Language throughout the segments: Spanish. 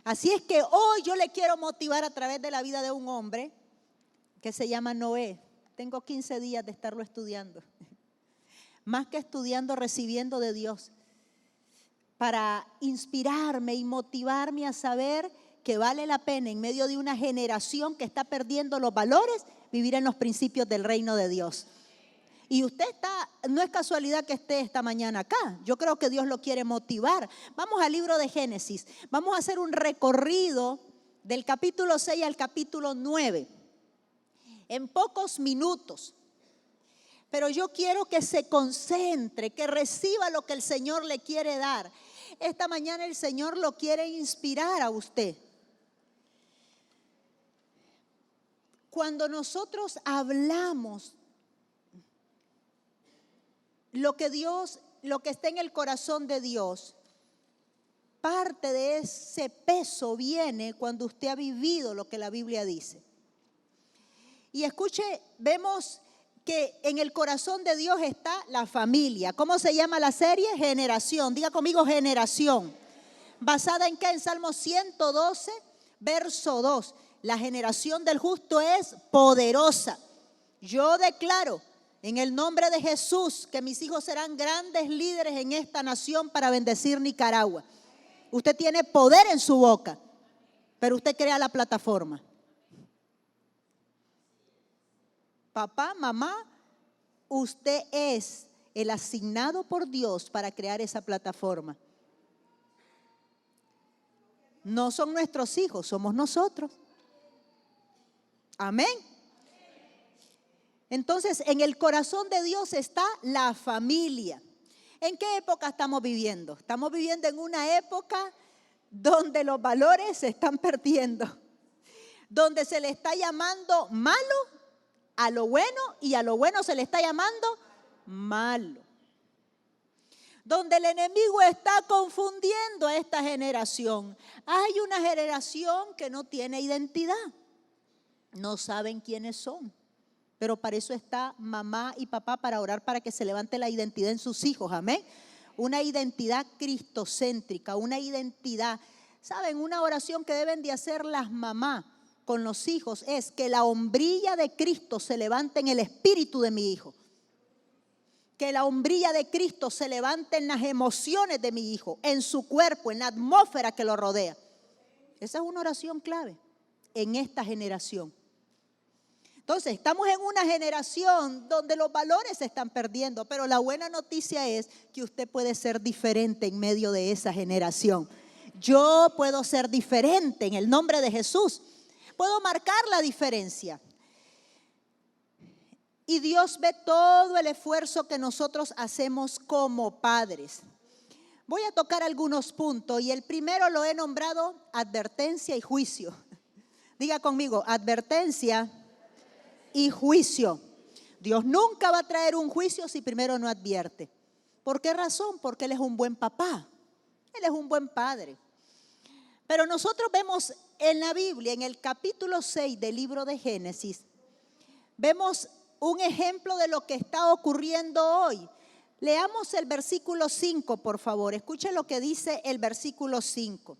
Así es que hoy yo le quiero motivar a través de la vida de un hombre que se llama Noé. Tengo 15 días de estarlo estudiando. Más que estudiando, recibiendo de Dios. Para inspirarme y motivarme a saber que vale la pena en medio de una generación que está perdiendo los valores, vivir en los principios del reino de Dios. Y usted no es casualidad que esté esta mañana acá. Yo creo que Dios lo quiere motivar. Vamos al libro de Génesis. Vamos a hacer un recorrido del capítulo 6 al capítulo 9. En pocos minutos. Pero yo quiero que se concentre, que reciba lo que el Señor le quiere dar. Esta mañana el Señor lo quiere inspirar a usted. Cuando nosotros hablamos lo que está en el corazón de Dios, parte de ese peso viene cuando usted ha vivido lo que la Biblia dice. Y escuche, vemos que en el corazón de Dios está la familia. ¿Cómo se llama la serie? Generación. Diga conmigo, generación. ¿Basada en qué? En Salmo 112, verso 2. La generación del justo es poderosa. Yo declaro en el nombre de Jesús que mis hijos serán grandes líderes en esta nación para bendecir Nicaragua. Usted tiene poder en su boca, pero usted crea la plataforma. Papá, mamá, usted es el asignado por Dios para crear esa plataforma. No son nuestros hijos, somos nosotros. Amén. Entonces, en el corazón de Dios está la familia. ¿En qué época estamos viviendo? Estamos viviendo en una época donde los valores se están perdiendo, donde se le está llamando malo a lo bueno y a lo bueno se le está llamando malo. Donde el enemigo está confundiendo a esta generación. Hay una generación que no tiene identidad. No saben quiénes son. Pero para eso está mamá y papá, para orar para que se levante la identidad en sus hijos. Amén. Una identidad cristocéntrica, una identidad. ¿Saben? Una oración que deben de hacer las mamás con los hijos es que la hombrilla de Cristo se levante en el espíritu de mi hijo. Que la hombrilla de Cristo se levante en las emociones de mi hijo, en su cuerpo, en la atmósfera que lo rodea. Esa es una oración clave en esta generación. Entonces, estamos en una generación donde los valores se están perdiendo, pero la buena noticia es que usted puede ser diferente en medio de esa generación. Yo puedo ser diferente en el nombre de Jesús. Puedo marcar la diferencia. Y Dios ve todo el esfuerzo que nosotros hacemos como padres. Voy a tocar algunos puntos y el primero lo he nombrado advertencia y juicio. Diga conmigo, advertencia y juicio. Dios nunca va a traer un juicio si primero no advierte. ¿Por qué razón? Porque Él es un buen papá. Él es un buen padre. Pero nosotros vemos en la Biblia, en el capítulo 6 del libro de Génesis, vemos un ejemplo de lo que está ocurriendo hoy. Leamos el versículo 5, por favor. Escuchen lo que dice el versículo 5.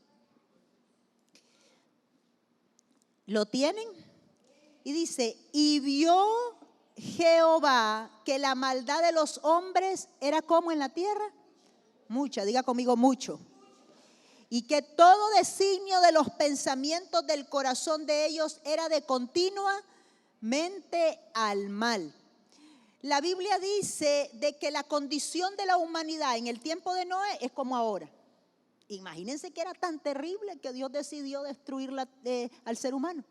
¿Lo tienen? Y dice, y vio Jehová que la maldad de los hombres era como en la tierra. Mucha, diga conmigo, mucho. Y que todo designio de los pensamientos del corazón de ellos era de continuamente al mal. La Biblia dice de que la condición de la humanidad en el tiempo de Noé es como ahora. Imagínense que era tan terrible que Dios decidió destruir al ser humano.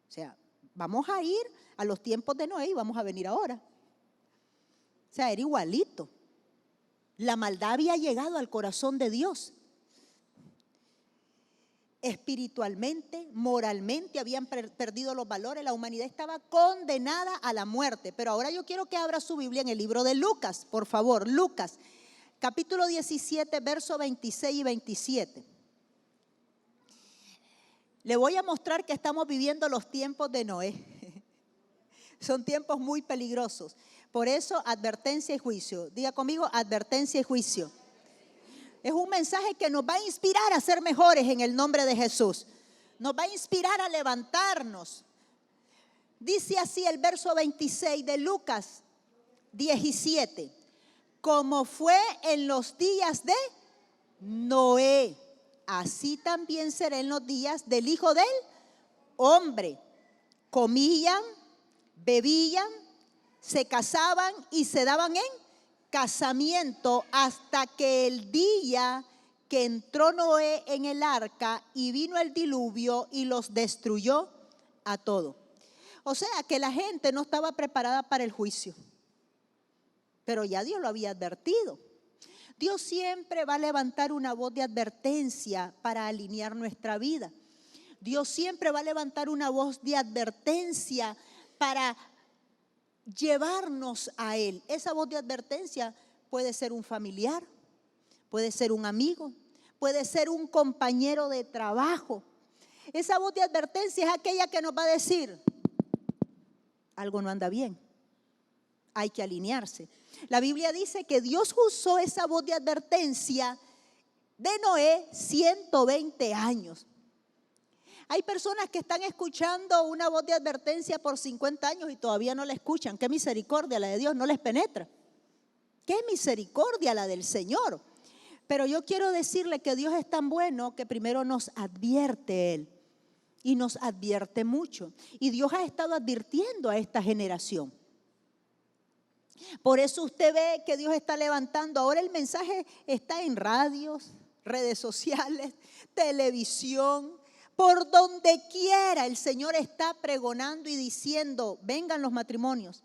O sea, vamos a ir a los tiempos de Noé y vamos a venir ahora. O sea, era igualito. La maldad había llegado al corazón de Dios. Espiritualmente, moralmente habían perdido los valores. La humanidad estaba condenada a la muerte. Pero ahora yo quiero que abra su Biblia en el libro de Lucas, por favor. Lucas, capítulo 17, versos 26 y 27. Le voy a mostrar que estamos viviendo los tiempos de Noé. Son tiempos muy peligrosos. Por eso, advertencia y juicio. Diga conmigo, advertencia y juicio. Es un mensaje que nos va a inspirar a ser mejores en el nombre de Jesús. Nos va a inspirar a levantarnos. Dice así el verso 26 de Lucas 17. Como fue en los días de Noé, así también será en los días del Hijo del Hombre. Comían, bebían, se casaban y se daban en casamiento hasta que el día que entró Noé en el arca y vino el diluvio y los destruyó a todos. O sea que la gente no estaba preparada para el juicio, pero ya Dios lo había advertido. Dios siempre va a levantar una voz de advertencia para alinear nuestra vida. Dios siempre va a levantar una voz de advertencia para llevarnos a Él. Esa voz de advertencia puede ser un familiar, puede ser un amigo, puede ser un compañero de trabajo. Esa voz de advertencia es aquella que nos va a decir: algo no anda bien, hay que alinearse. La Biblia dice que Dios usó esa voz de advertencia de Noé 120 años. Hay personas que están escuchando una voz de advertencia por 50 años y todavía no la escuchan. Qué misericordia la de Dios, no les penetra. Qué misericordia la del Señor. Pero yo quiero decirle que Dios es tan bueno que primero nos advierte Él. Y nos advierte mucho. Y Dios ha estado advirtiendo a esta generación. Por eso usted ve que Dios está levantando. Ahora el mensaje está en radios, redes sociales, televisión. Por donde quiera el Señor está pregonando y diciendo: vengan los matrimonios,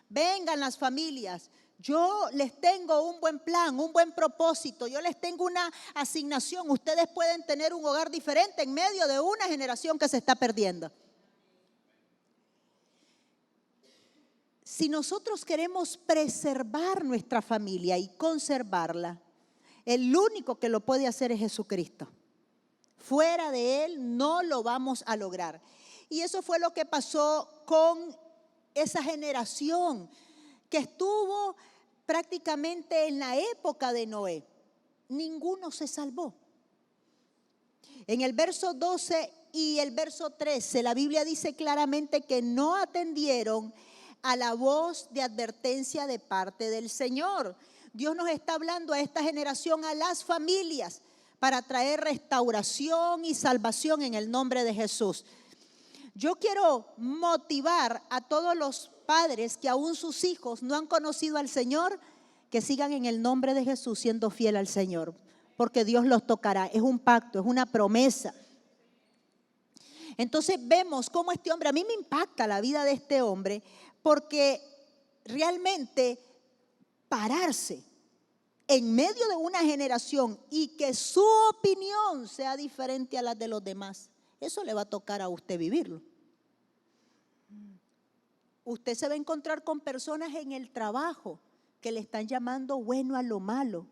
vengan las familias. Yo les tengo un buen plan, un buen propósito. Yo les tengo una asignación. Ustedes pueden tener un hogar diferente en medio de una generación que se está perdiendo. Si nosotros queremos preservar nuestra familia y conservarla, el único que lo puede hacer es Jesucristo. Fuera de Él no lo vamos a lograr. Y eso fue lo que pasó con esa generación que estuvo prácticamente en la época de Noé. Ninguno se salvó. En el verso 12 y el verso 13, la Biblia dice claramente que no atendieron a la voz de advertencia de parte del Señor. Dios nos está hablando a esta generación, a las familias, para traer restauración y salvación en el nombre de Jesús. Yo quiero motivar a todos los padres que aún sus hijos no han conocido al Señor, que sigan en el nombre de Jesús siendo fiel al Señor, porque Dios los tocará. Es un pacto, es una promesa. Entonces vemos cómo este hombre, a mí me impacta la vida de este hombre, porque realmente pararse en medio de una generación y que su opinión sea diferente a la de los demás, eso le va a tocar a usted vivirlo. Usted se va a encontrar con personas en el trabajo que le están llamando bueno a lo malo,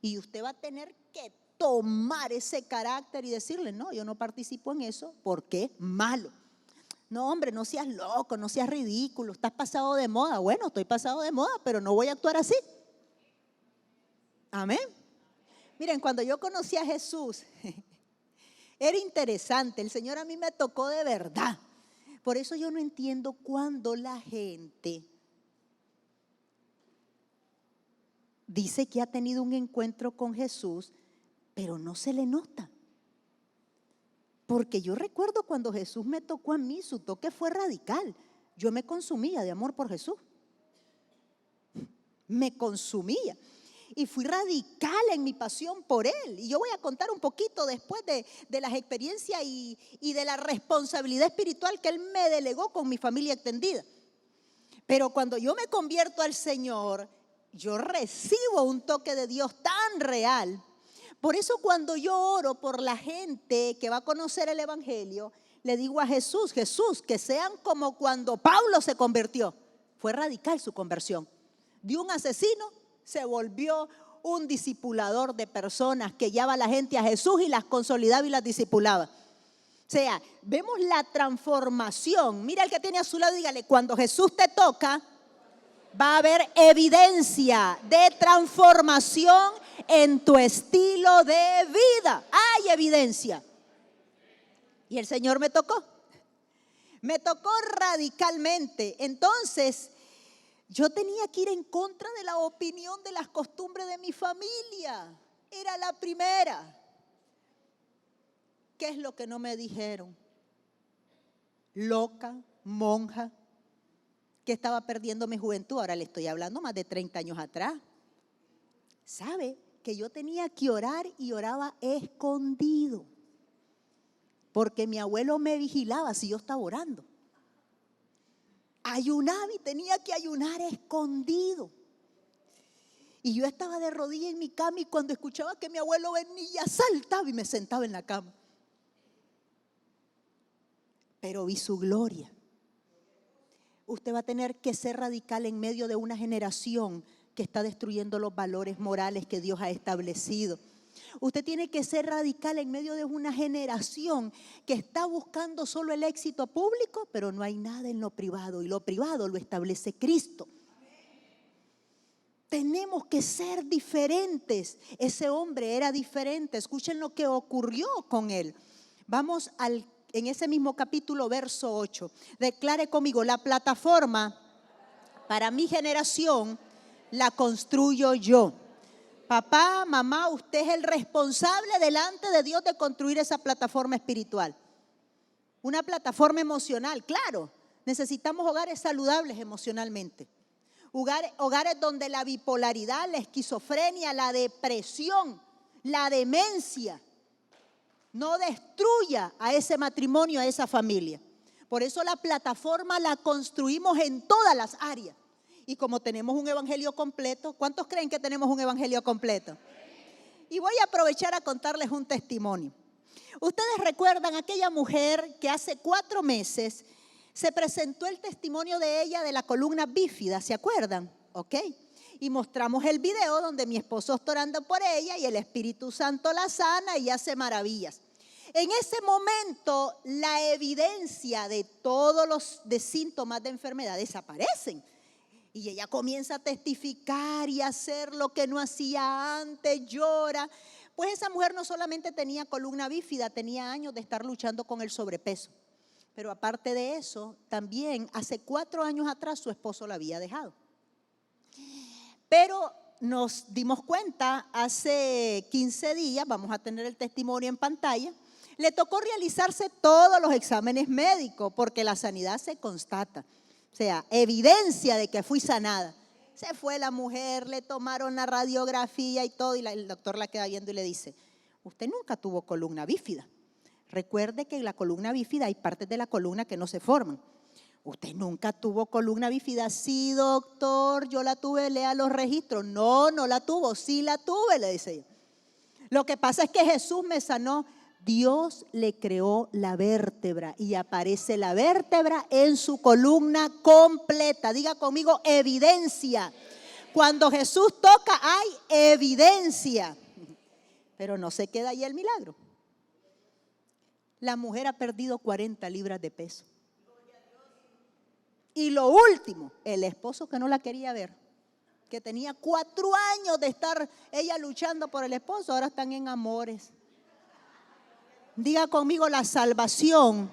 y usted va a tener que tomar ese carácter y decirle: no, yo no participo en eso porque es malo. No, hombre, no seas loco, no seas ridículo, estás pasado de moda. Bueno, estoy pasado de moda, pero no voy a actuar así. Amén. Miren, cuando yo conocí a Jesús, era interesante. El Señor a mí me tocó de verdad. Por eso yo no entiendo cuando la gente dice que ha tenido un encuentro con Jesús, pero no se le nota. Porque yo recuerdo cuando Jesús me tocó a mí, su toque fue radical. Yo me consumía de amor por Jesús. Me consumía. Y fui radical en mi pasión por Él. Y yo voy a contar un poquito después de las experiencias y de la responsabilidad espiritual que Él me delegó con mi familia extendida. Pero cuando yo me convierto al Señor, yo recibo un toque de Dios tan real. Por eso cuando yo oro por la gente que va a conocer el Evangelio, le digo a Jesús: Jesús, que sean como cuando Pablo se convirtió. Fue radical su conversión. De un asesino se volvió un discipulador de personas que llevaba a la gente a Jesús y las consolidaba y las discipulaba. O sea, vemos la transformación. Mira al que tiene a su lado y dígale: cuando Jesús te toca, va a haber evidencia de transformación en tu estilo de vida. Hay evidencia. Y el Señor me tocó radicalmente. Entonces, yo tenía que ir en contra de la opinión, de las costumbres de mi familia. Era la primera. ¿Qué es lo que no me dijeron? Loca, monja, que estaba perdiendo mi juventud. Ahora le estoy hablando más de 30 años atrás. ¿Sabe? Que yo tenía que orar y oraba escondido. Porque mi abuelo me vigilaba si yo estaba orando. Ayunaba y tenía que ayunar escondido. Y yo estaba de rodillas en mi cama y cuando escuchaba que mi abuelo venía, saltaba y me sentaba en la cama. Pero vi su gloria. Usted va a tener que ser radical en medio de una generación que está destruyendo los valores morales que Dios ha establecido. Usted tiene que ser radical en medio de una generación que está buscando solo el éxito público, pero no hay nada en lo privado, y lo privado lo establece Cristo. Tenemos que ser diferentes. Ese hombre era diferente. Escuchen lo que ocurrió con él. Vamos en ese mismo capítulo, verso 8. Declare conmigo: la plataforma para mi generación la construyo yo. Papá, mamá, usted es el responsable delante de Dios de construir esa plataforma espiritual. Una plataforma emocional, claro. Necesitamos hogares saludables emocionalmente. Hogares donde la bipolaridad, la esquizofrenia, la depresión, la demencia no destruya a ese matrimonio, a esa familia. Por eso la plataforma la construimos en todas las áreas. Y como tenemos un evangelio completo, ¿cuántos creen que tenemos un evangelio completo? Y voy a aprovechar a contarles un testimonio. Ustedes recuerdan aquella mujer que hace 4 meses se presentó el testimonio de ella de la columna bífida, ¿se acuerdan? ¿Ok? Y mostramos el video donde mi esposo está orando por ella y el Espíritu Santo la sana y hace maravillas. En ese momento la evidencia de todos los síntomas de enfermedad desaparecen. Y ella comienza a testificar y a hacer lo que no hacía antes, llora. Pues esa mujer no solamente tenía columna bífida, tenía años de estar luchando con el sobrepeso. Pero aparte de eso, también hace 4 años atrás su esposo la había dejado. Pero nos dimos cuenta hace 15 días, vamos a tener el testimonio en pantalla, le tocó realizarse todos los exámenes médicos porque la sanidad se constata. O sea, evidencia de que fui sanada. Se fue la mujer, le tomaron la radiografía y todo, y el doctor la queda viendo y le dice: usted nunca tuvo columna bífida. Recuerde que en la columna bífida hay partes de la columna que no se forman. Usted nunca tuvo columna bífida. Sí, doctor, yo la tuve, lea los registros. No, no la tuvo, sí la tuve, le dice ella. Lo que pasa es que Jesús me sanó. Dios le creó la vértebra y aparece la vértebra en su columna completa. Diga conmigo: evidencia. Cuando Jesús toca hay evidencia. Pero no se queda ahí el milagro. La mujer ha perdido 40 libras de peso. Y lo último, el esposo que no la quería ver, que tenía 4 años de estar ella luchando por el esposo, ahora están en amores. Diga conmigo: la salvación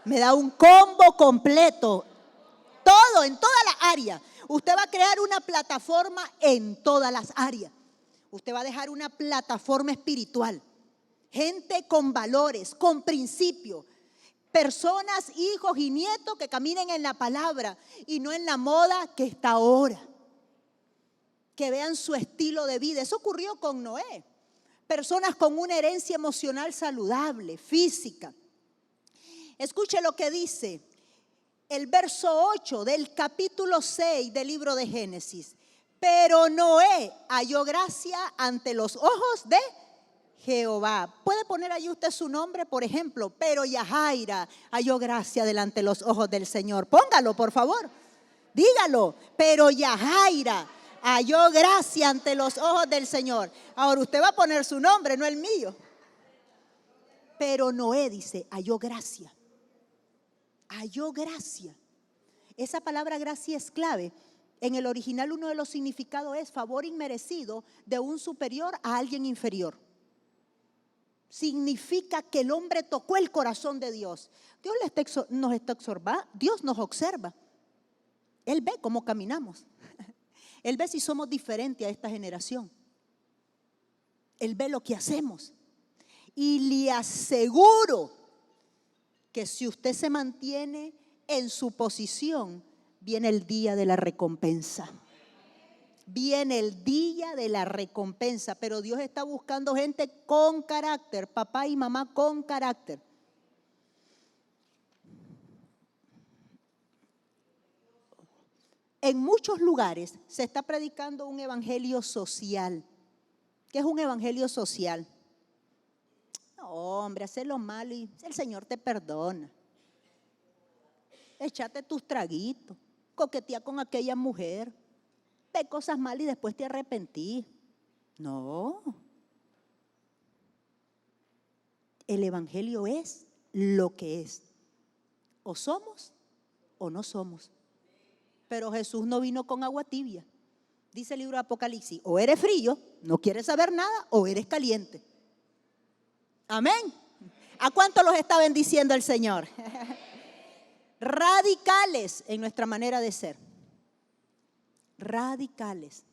me da un combo completo. Todo, en todas las áreas. Usted va a crear una plataforma en todas las áreas. Usted va a dejar una plataforma espiritual. Gente con valores, con principios. Personas, hijos y nietos que caminen en la palabra y no en la moda que está ahora. Que vean su estilo de vida. Eso ocurrió con Noé. Personas con una herencia emocional saludable, física. Escuche lo que dice el verso 8 del capítulo 6 del libro de Génesis. Pero Noé halló gracia ante los ojos de Jehová. ¿Puede poner ahí usted su nombre, por ejemplo? Pero Yahaira halló gracia delante de los ojos del Señor. Póngalo, por favor. Dígalo. Pero Yahaira halló gracia ante los ojos del Señor. Ahora usted va a poner su nombre, no el mío. Pero Noé dice: halló gracia. Halló gracia. Esa palabra gracia es clave En el original uno de los significados es favor inmerecido de un superior a alguien inferior. Significa que el hombre tocó el corazón de Dios. Dios nos observa. Él ve cómo caminamos. Él ve si somos diferentes a esta generación. Él ve lo que hacemos. Y le aseguro que si usted se mantiene en su posición, viene el día de la recompensa. Viene el día de la recompensa, pero Dios está buscando gente con carácter, papá y mamá con carácter. En muchos lugares se está predicando un evangelio social. ¿Qué es un evangelio social? No, hombre, hacer lo malo y el Señor te perdona. Échate tus traguitos, coquetea con aquella mujer. Ve cosas mal y después te arrepentí. No. El evangelio es lo que es. O somos o no somos. Pero Jesús no vino con agua tibia. Dice el libro de Apocalipsis, o eres frío, no quieres saber nada, o eres caliente. Amén. ¿A cuánto los está bendiciendo el Señor? Radicales en nuestra manera de ser. Radicales.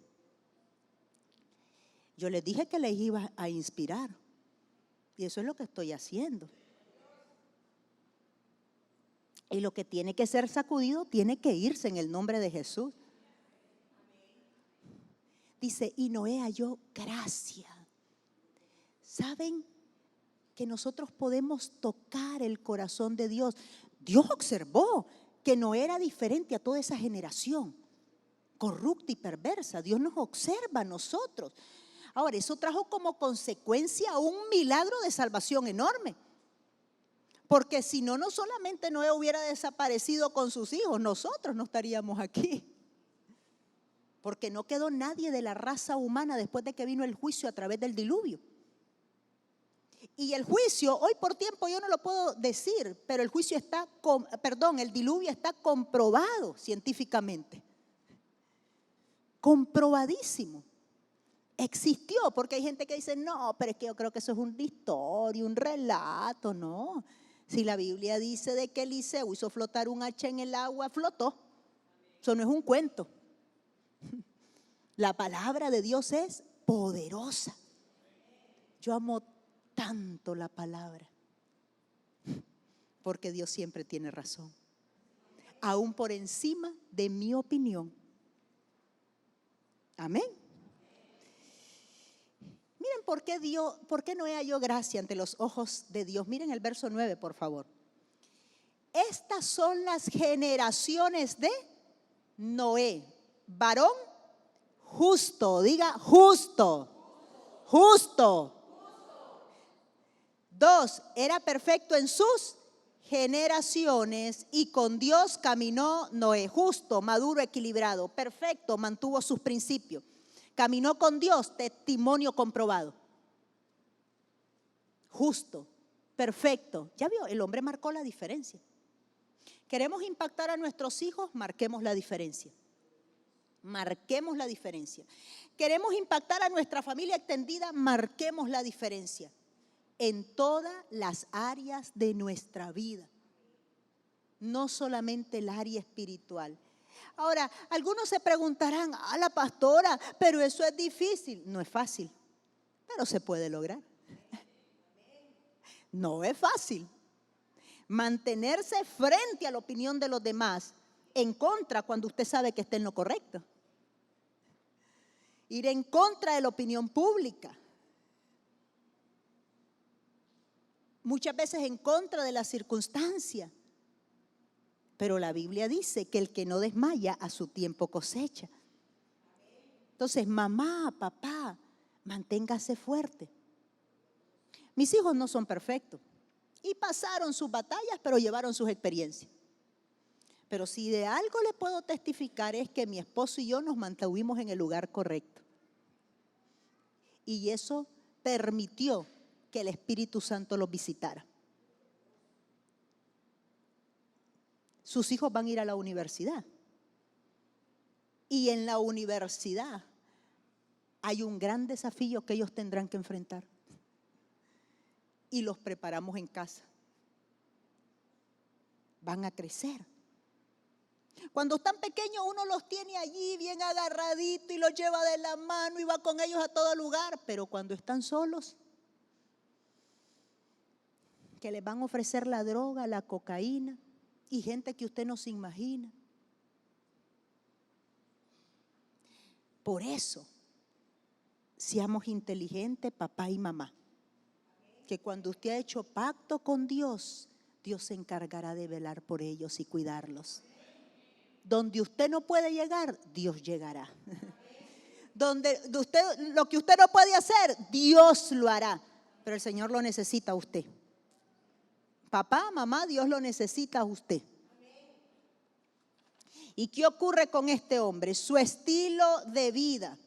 Yo les dije que les iba a inspirar y eso es lo que estoy haciendo. Y lo que tiene que ser sacudido tiene que irse en el nombre de Jesús. Dice, y Noé halló gracia. ¿Saben que nosotros podemos tocar el corazón de Dios? Dios observó que Noé era diferente a toda esa generación corrupta y perversa. Dios nos observa a nosotros. Ahora, eso trajo como consecuencia un milagro de salvación enorme. Porque si no, no solamente Noé hubiera desaparecido con sus hijos, nosotros no estaríamos aquí. Porque no quedó nadie de la raza humana después de que vino el juicio a través del diluvio. Y el juicio, hoy por tiempo yo no lo puedo decir, pero el juicio está, el diluvio está comprobado científicamente. Comprobadísimo. Existió, porque hay gente que dice, no, pero es que yo creo que eso es una historia, un relato. No, si la Biblia dice de que Eliseo hizo flotar un hacha en el agua, flotó. Eso no es un cuento. La palabra de Dios es poderosa. Yo amo tanto la palabra, porque Dios siempre tiene razón, aún por encima de mi opinión. Amén. Miren por qué Noé halló gracia ante los ojos de Dios. Miren el verso 9, por favor. Estas son las generaciones de Noé, varón justo. Diga justo. Justo. 2, era perfecto en sus generaciones y con Dios caminó Noé, justo, maduro, equilibrado, perfecto, mantuvo sus principios. Caminó con Dios, testimonio comprobado. Justo, perfecto. Ya vio, el hombre marcó la diferencia. Queremos impactar a nuestros hijos, marquemos la diferencia. Marquemos la diferencia. Queremos impactar a nuestra familia extendida, marquemos la diferencia. En todas las áreas de nuestra vida, no solamente el área espiritual. Ahora, algunos se preguntarán, la pastora, pero eso es difícil. No es fácil, pero se puede lograr. No es fácil. Mantenerse frente a la opinión de los demás, en contra cuando usted sabe que está en lo correcto. Ir en contra de la opinión pública. Muchas veces en contra de la circunstancia. Pero la Biblia dice que el que no desmaya a su tiempo cosecha. Entonces, mamá, papá, manténgase fuerte. Mis hijos no son perfectos y pasaron sus batallas, pero llevaron sus experiencias. Pero si de algo le puedo testificar es que mi esposo y yo nos mantuvimos en el lugar correcto. Y eso permitió que el Espíritu Santo los visitara. Sus hijos van a ir a la universidad. Y en la universidad hay un gran desafío que ellos tendrán que enfrentar. Y los preparamos en casa. Van a crecer. Cuando están pequeños uno los tiene allí bien agarraditos y los lleva de la mano y va con ellos a todo lugar. Pero cuando están solos, que les van a ofrecer la droga, la cocaína y gente que usted no se imagina. Por eso, seamos inteligentes, papá y mamá. Que cuando usted ha hecho pacto con Dios, Dios se encargará de velar por ellos y cuidarlos. Donde usted no puede llegar, Dios llegará. Donde lo que usted no puede hacer, Dios lo hará. Pero el Señor lo necesita a usted. Papá, mamá, Dios lo necesita a usted. ¿Y qué ocurre con este hombre? Su estilo de vida.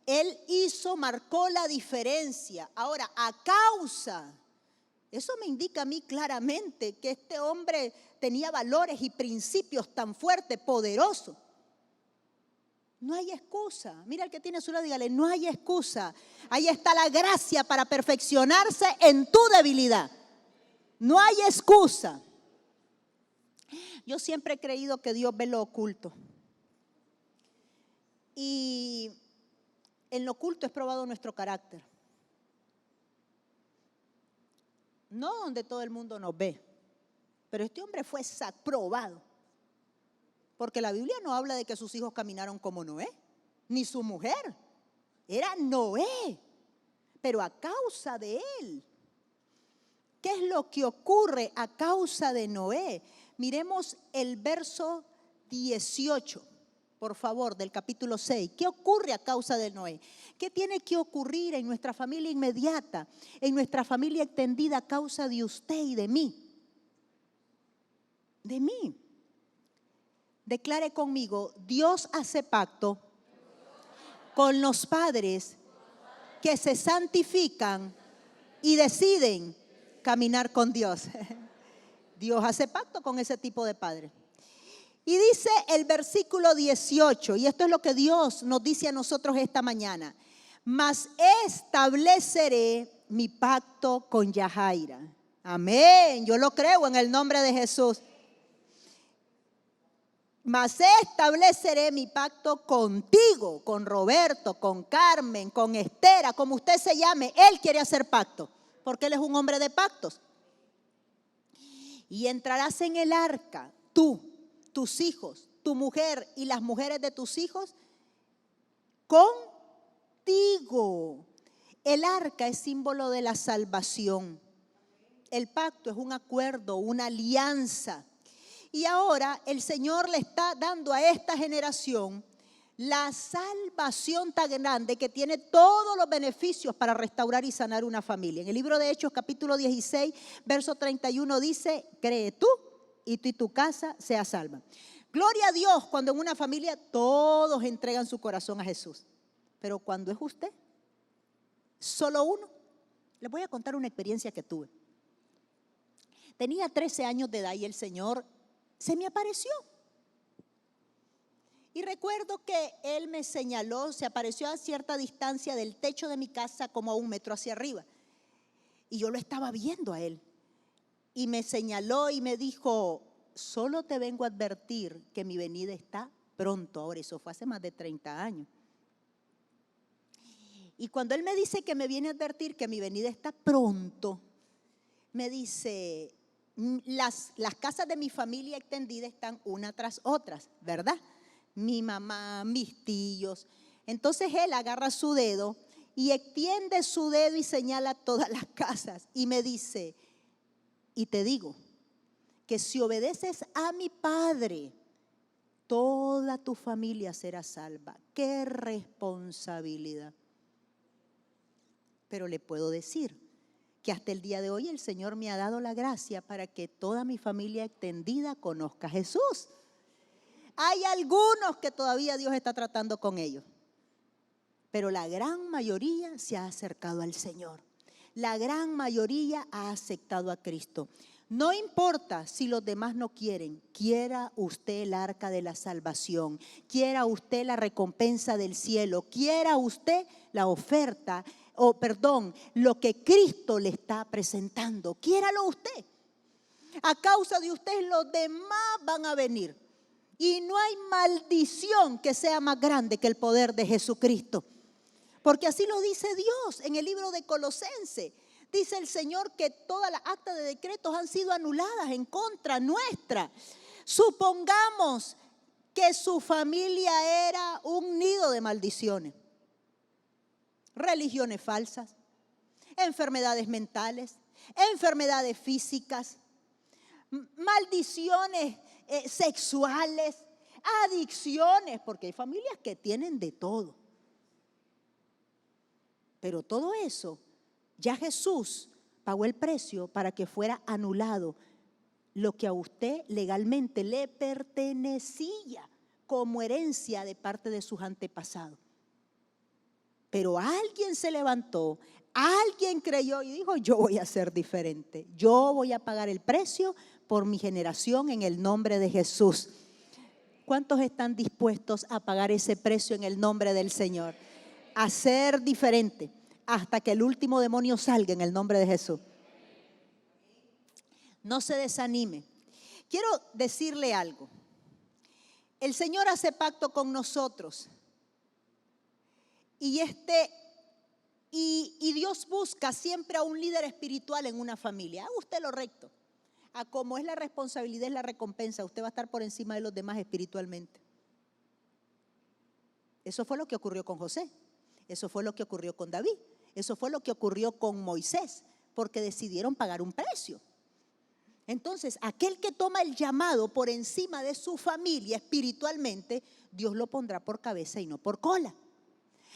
Él marcó la diferencia. Ahora, a causa, eso me indica a mí claramente que este hombre tenía valores y principios tan fuertes, poderosos. No hay excusa. Mira al que tiene a su lado, dígale, no hay excusa. Ahí está la gracia para perfeccionarse en tu debilidad. No hay excusa. Yo siempre he creído que Dios ve lo oculto. Y en lo oculto es probado nuestro carácter. No donde todo el mundo nos ve. Pero este hombre fue probado. Porque la Biblia no habla de que sus hijos caminaron como Noé, ni su mujer. Era Noé. Pero a causa de él. ¿Qué es lo que ocurre a causa de Noé? Miremos el verso 18, por favor, del capítulo 6. ¿Qué ocurre a causa de Noé? ¿Qué tiene que ocurrir en nuestra familia inmediata, en nuestra familia extendida a causa de usted y de mí? De mí. Declare conmigo, Dios hace pacto con los padres que se santifican y deciden caminar con Dios. Dios hace pacto con ese tipo de padre. Y dice el versículo 18, y esto es lo que Dios nos dice a nosotros esta mañana: mas estableceré mi pacto con Yahaira. Amén, yo lo creo en el nombre de Jesús. Mas estableceré mi pacto contigo, con Roberto, con Carmen, con Estera, como usted se llame. Él quiere hacer pacto, porque él es un hombre de pactos. Y entrarás en el arca, tú, tus hijos, tu mujer y las mujeres de tus hijos, contigo. El arca es símbolo de la salvación. El pacto es un acuerdo, una alianza. Y ahora el Señor le está dando a esta generación la salvación tan grande que tiene todos los beneficios para restaurar y sanar una familia. En el libro de Hechos, capítulo 16, verso 31 dice: cree tú y tu casa sea salva. Gloria a Dios cuando en una familia todos entregan su corazón a Jesús. Pero cuando es usted, solo uno. Les voy a contar una experiencia que tuve. Tenía 13 años de edad y el Señor se me apareció. Y recuerdo que Él me señaló, se apareció a cierta distancia del techo de mi casa, como a 1 metro hacia arriba. Y yo lo estaba viendo a Él. Y me señaló y me dijo: solo te vengo a advertir que mi venida está pronto. Ahora, eso fue hace más de 30 años. Y cuando Él me dice que me viene a advertir que mi venida está pronto, me dice: las casas de mi familia extendida están una tras otras, ¿verdad? Mi mamá, mis tíos. Entonces Él agarra su dedo y extiende su dedo y señala todas las casas y me dice: y te digo que si obedeces a mi Padre, toda tu familia será salva. ¡Qué responsabilidad! Pero le puedo decir que hasta el día de hoy el Señor me ha dado la gracia para que toda mi familia extendida conozca a Jesús. Hay algunos que todavía Dios está tratando con ellos, pero la gran mayoría se ha acercado al Señor. La gran mayoría ha aceptado a Cristo. No importa si los demás no quieren, quiera usted el arca de la salvación, quiera usted la recompensa del cielo, quiera usted la oferta, lo que Cristo le está presentando, quiéralo usted. A causa de usted los demás van a venir. Y no hay maldición que sea más grande que el poder de Jesucristo. Porque así lo dice Dios en el libro de Colosenses. Dice el Señor que todas las actas de decretos han sido anuladas en contra nuestra. Supongamos que su familia era un nido de maldiciones, religiones falsas, enfermedades mentales, enfermedades físicas, maldiciones sexuales, adicciones, porque hay familias que tienen de todo. Pero todo eso, ya Jesús pagó el precio para que fuera anulado lo que a usted legalmente le pertenecía como herencia de parte de sus antepasados. Pero alguien se levantó, alguien creyó y dijo: yo voy a ser diferente, yo voy a pagar el precio por mi generación en el nombre de Jesús. ¿Cuántos están dispuestos a pagar ese precio en el nombre del Señor? A ser diferente hasta que el último demonio salga en el nombre de Jesús. No se desanime. Quiero decirle algo. El Señor hace pacto con nosotros y Dios busca siempre a un líder espiritual en una familia. Haga usted lo recto. A como es la responsabilidad, es la recompensa. Usted va a estar por encima de los demás espiritualmente. Eso fue lo que ocurrió con José. Eso fue lo que ocurrió con David. Eso fue lo que ocurrió con Moisés, porque decidieron pagar un precio. Entonces, aquel que toma el llamado por encima de su familia espiritualmente, Dios lo pondrá por cabeza y no por cola.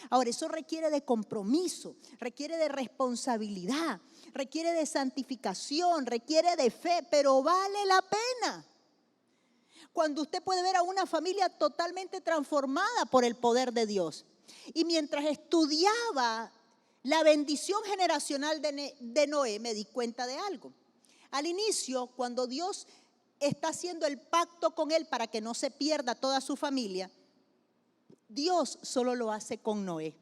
Ahora, eso requiere de compromiso, requiere de responsabilidad, requiere de santificación, requiere de fe, pero vale la pena. Cuando usted puede ver a una familia totalmente transformada por el poder de Dios. Y mientras estudiaba la bendición generacional de Noé, me di cuenta de algo. Al inicio, cuando Dios está haciendo el pacto con él para que no se pierda toda su familia, Dios solo lo hace con Noé.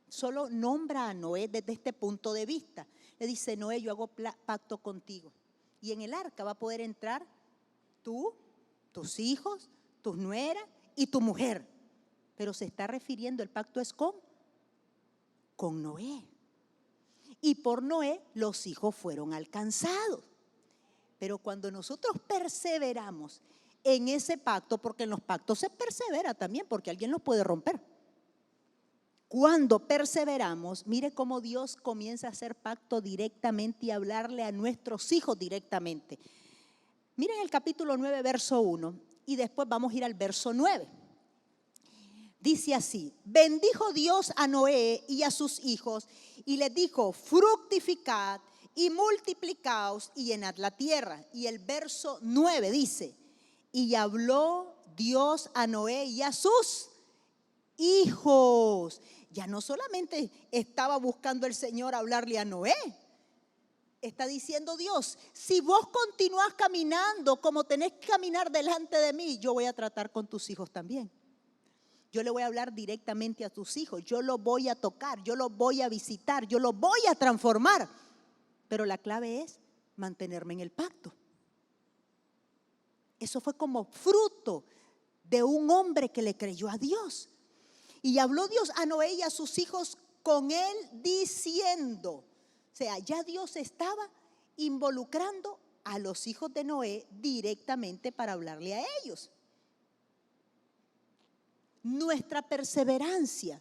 Solo nombra a Noé desde este punto de vista. Le dice: Noé, yo hago pacto contigo. Y en el arca va a poder entrar tú, tus hijos, tus nueras y tu mujer. Pero se está refiriendo, el pacto es con Noé. Y por Noé los hijos fueron alcanzados. Pero cuando nosotros perseveramos en ese pacto, porque en los pactos se persevera también, porque alguien los puede romper. Cuando perseveramos, mire cómo Dios comienza a hacer pacto directamente y hablarle a nuestros hijos directamente. Miren el capítulo 9, verso 1, y después vamos a ir al verso 9. Dice así: bendijo Dios a Noé y a sus hijos y les dijo: fructificad y multiplicaos y llenad la tierra. Y el verso 9 dice: y habló Dios a Noé y a sus hijos. Ya no solamente estaba buscando el Señor hablarle a Noé. Está diciendo Dios: si vos continúas caminando como tenés que caminar delante de mí, yo voy a tratar con tus hijos también. Yo le voy a hablar directamente a tus hijos. Yo los voy a tocar, yo los voy a visitar, yo los voy a transformar. Pero la clave es mantenerme en el pacto. Eso fue como fruto de un hombre que le creyó a Dios. Y habló Dios a Noé y a sus hijos con él diciendo, o sea, ya Dios estaba involucrando a los hijos de Noé directamente para hablarle a ellos. Nuestra perseverancia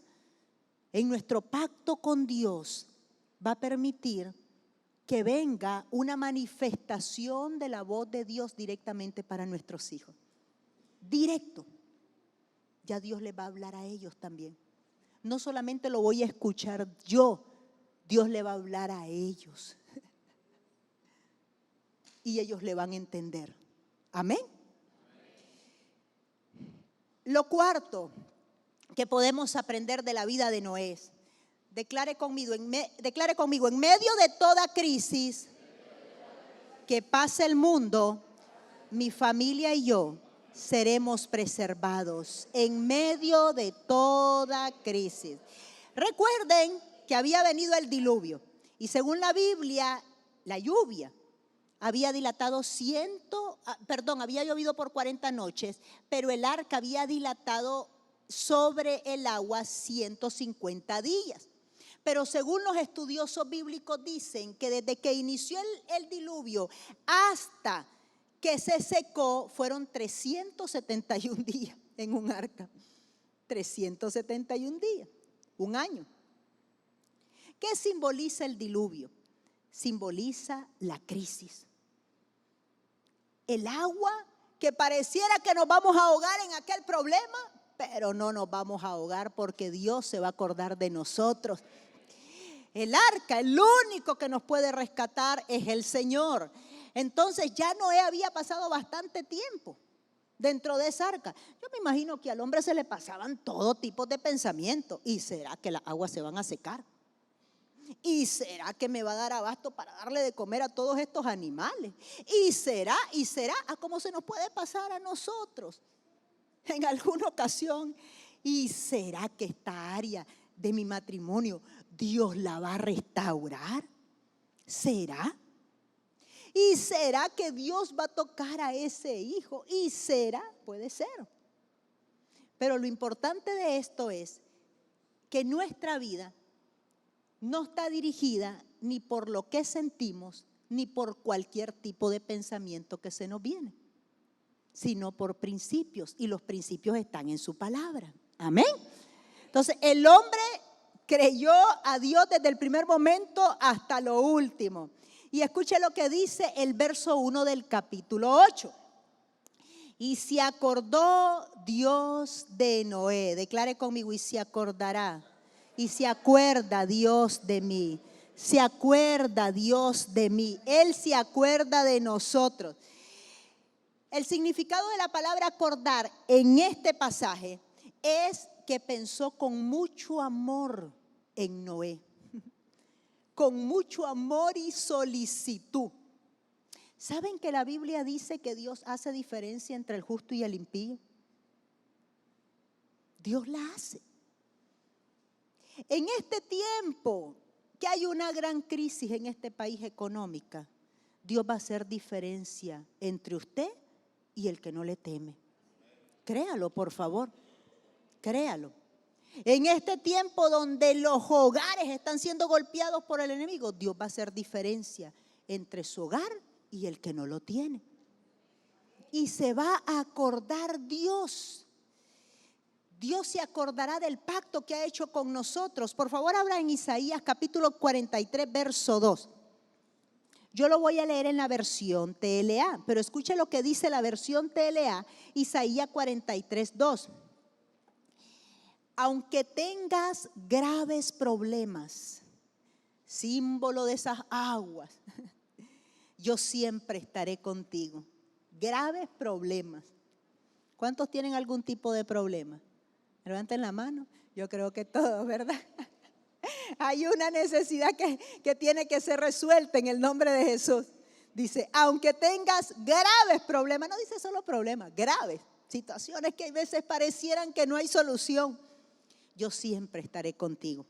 en nuestro pacto con Dios va a permitir que venga una manifestación de la voz de Dios directamente para nuestros hijos. Directo. Ya Dios les va a hablar a ellos también. No solamente lo voy a escuchar yo, Dios le va a hablar a ellos. Y ellos le van a entender. Amén. Lo cuarto que podemos aprender de la vida de Noé declare conmigo, en medio de toda crisis que pase el mundo, mi familia y yo seremos preservados en medio de toda crisis. Recuerden que había venido el diluvio y según la Biblia, la lluvia había dilatado había llovido por 40 noches, pero el arca había dilatado sobre el agua 150 días. Pero según los estudiosos bíblicos dicen que desde que inició el diluvio hasta que se secó fueron 371 días en un arca. 371 días, un año. ¿Qué simboliza el diluvio? Simboliza la crisis. El agua que pareciera que nos vamos a ahogar en aquel problema, pero no nos vamos a ahogar porque Dios se va a acordar de nosotros. El arca, el único que nos puede rescatar es el Señor. Entonces ya Noé había pasado bastante tiempo dentro de esa arca. Yo me imagino que al hombre se le pasaban todo tipo de pensamientos. ¿Y será que las aguas se van a secar? ¿Y será que me va a dar abasto para darle de comer a todos estos animales? ¿Y será a cómo se nos puede pasar a nosotros en alguna ocasión? ¿Y será que esta área de mi matrimonio Dios la va a restaurar? ¿Será? ¿Y será que Dios va a tocar a ese hijo? ¿Y será? Puede ser. Pero lo importante de esto es que nuestra vida no está dirigida ni por lo que sentimos, ni por cualquier tipo de pensamiento que se nos viene, sino por principios, y los principios están en su palabra. Amén. Entonces el hombre creyó a Dios desde el primer momento hasta lo último. Y escuche lo que dice el verso 1 del capítulo 8. Y se acordó Dios de Noé. Declare conmigo, y se acordará. Y se acuerda Dios de mí. Se acuerda Dios de mí. Él se acuerda de nosotros. El significado de la palabra acordar en este pasaje es que pensó con mucho amor en Noé. Con mucho amor y solicitud. ¿Saben que la Biblia dice que Dios hace diferencia entre el justo y el impío? Dios la hace. En este tiempo que hay una gran crisis en este país económica, Dios va a hacer diferencia entre usted y el que no le teme. Créalo, por favor. Créalo. En este tiempo donde los hogares están siendo golpeados por el enemigo, Dios va a hacer diferencia entre su hogar y el que no lo tiene. Y se va a acordar Dios. Dios se acordará del pacto que ha hecho con nosotros. Por favor, habla en Isaías capítulo 43, verso 2. Yo lo voy a leer en la versión TLA, pero escuche lo que dice la versión TLA, Isaías 43, 2. Aunque tengas graves problemas, símbolo de esas aguas, yo siempre estaré contigo. Graves problemas. ¿Cuántos tienen algún tipo de problema? Levanten la mano. Yo creo que todos, ¿verdad? Hay una necesidad que tiene que ser resuelta en el nombre de Jesús. Dice, aunque tengas graves problemas, no dice solo problemas, graves, situaciones que a veces parecieran que no hay solución, yo siempre estaré contigo.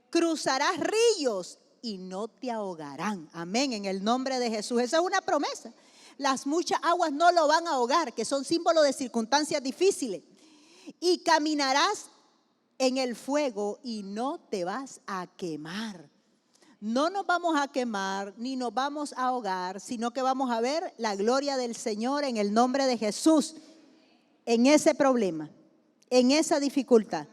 Cruzarás ríos y no te ahogarán. Amén, en el nombre de Jesús. Esa es una promesa. Las muchas aguas no lo van a ahogar, que son símbolos de circunstancias difíciles. Y caminarás en el fuego y no te vas a quemar. No nos vamos a quemar ni nos vamos a ahogar, sino que vamos a ver la gloria del Señor en el nombre de Jesús. En ese problema, en esa dificultad.